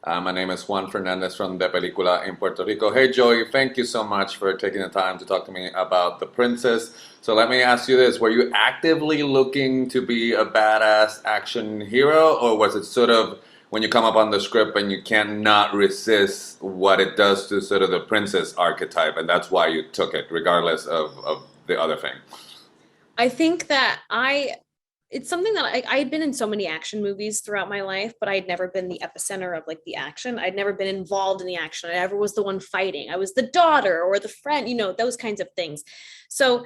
My name is Juan Fernandez from De Película in Puerto Rico. Hey, Joey, thank you so much for taking the time to talk to me about The Princess. So let me ask you this. Were you actively looking to be a badass action hero, or was it sort of when you come up on the script and you cannot resist what it does to sort of the princess archetype, and that's why you took it, regardless of the other thing? I think that it's something that I had been in so many action movies throughout my life, but I had never been the epicenter of like the action. I'd never been involved in the action. I never was the one fighting. I was the daughter or the friend, those kinds of things. So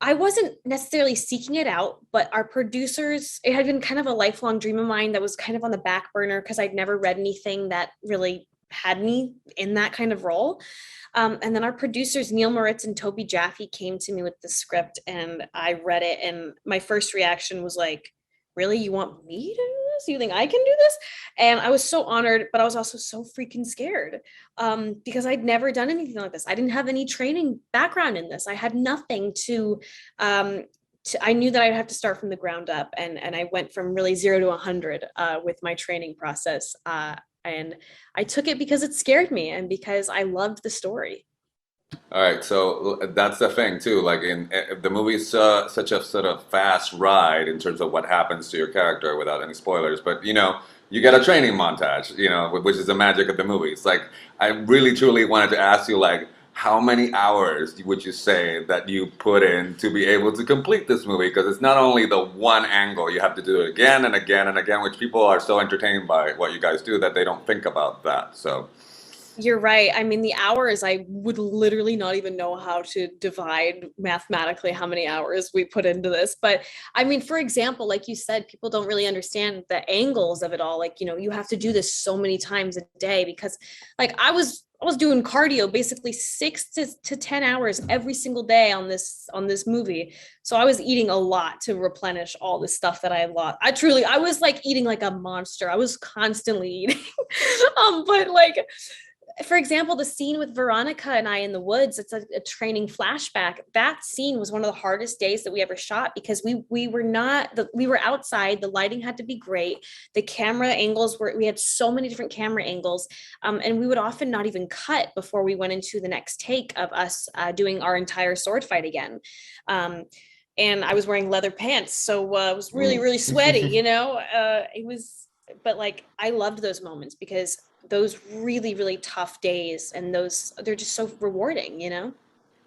I wasn't necessarily seeking it out, but our producers, it had been kind of a lifelong dream of mine that was kind of on the back burner because I'd never read anything that really had me in that kind of role. And then our producers, Neil Moritz and Toby Jaffe, came to me with the script and I read it. And my first reaction was like, really? You want me to do this? You think I can do this? And I was so honored, but I was also so freaking scared because I'd never done anything like this. I didn't have any training background in this. I had nothing um, I knew that I'd have to start from the ground up. And I went from really 0 to 100 with my training process. And I took it because it scared me and because I loved the story. All right, so that's the thing too. Like in the movie's such a sort of fast ride in terms of what happens to your character without any spoilers. But you get a training montage, which is the magic of the movie. It's like I really truly wanted to ask you, like, how many hours would you say that you put in to be able to complete this movie? Because it's not only the one angle; you have to do it again and again and again, which people are so entertained by what you guys do that they don't think about that. So. You're right. I mean, the hours, I would literally not even know how to divide mathematically how many hours we put into this. But I mean, for example, like you said, people don't really understand the angles of it all. Like, you have to do this so many times a day because like I was doing cardio basically 6 to 10 hours every single day on this movie. So I was eating a lot to replenish all the stuff that I had lost. I was like eating like a monster. I was constantly eating. But like for example, the scene with Veronica and I in the woods, it's a training flashback. That scene was one of the hardest days that we ever shot because we were outside. The lighting had to be great. The camera angles we had so many different camera angles, and we would often not even cut before we went into the next take of us doing our entire sword fight again. Um, and I was wearing leather pants, so it was really, really sweaty. It was, but like I loved those moments because those really, really tough days and they're just so rewarding.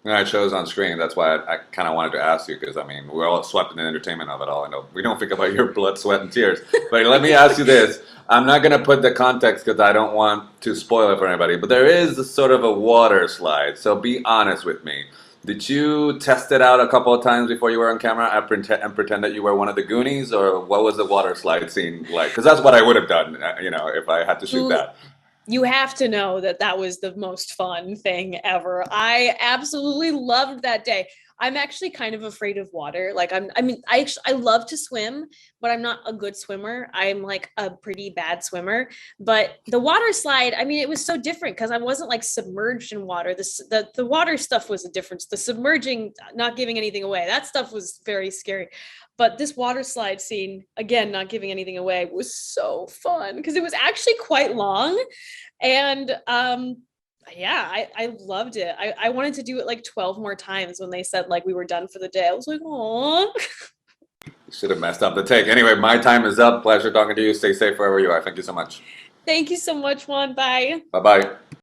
No, it shows on screen. That's why I kind of wanted to ask you because I mean we're all swept in the entertainment of it all. I know we don't think about your blood, sweat, and tears. But let me ask you this: I'm not going to put the context because I don't want to spoil it for anybody. But there is a sort of a water slide. So be honest with me. Did you test it out a couple of times before you were on camera and pretend that you were one of the Goonies, or what was the water slide scene like? Because that's what I would have done, if I had to shoot you that. you have to know that that was the most fun thing ever. I absolutely loved that day. I'm actually kind of afraid of water. Like I love to swim, but I'm not a good swimmer. I'm like a pretty bad swimmer. But the water slide, I mean, it was so different because I wasn't like submerged in water. The water stuff was a difference. The submerging, not giving anything away, that stuff was very scary. But this water slide scene, again, not giving anything away, was so fun because it was actually quite long. And yeah, I loved it. I wanted to do it like 12 more times when they said like we were done for the day. I was like, oh, Should have messed up the take. Anyway, my time is up. Pleasure talking to you. Stay safe wherever you are. Thank you so much. thank you so much, Juan. Bye. Bye bye.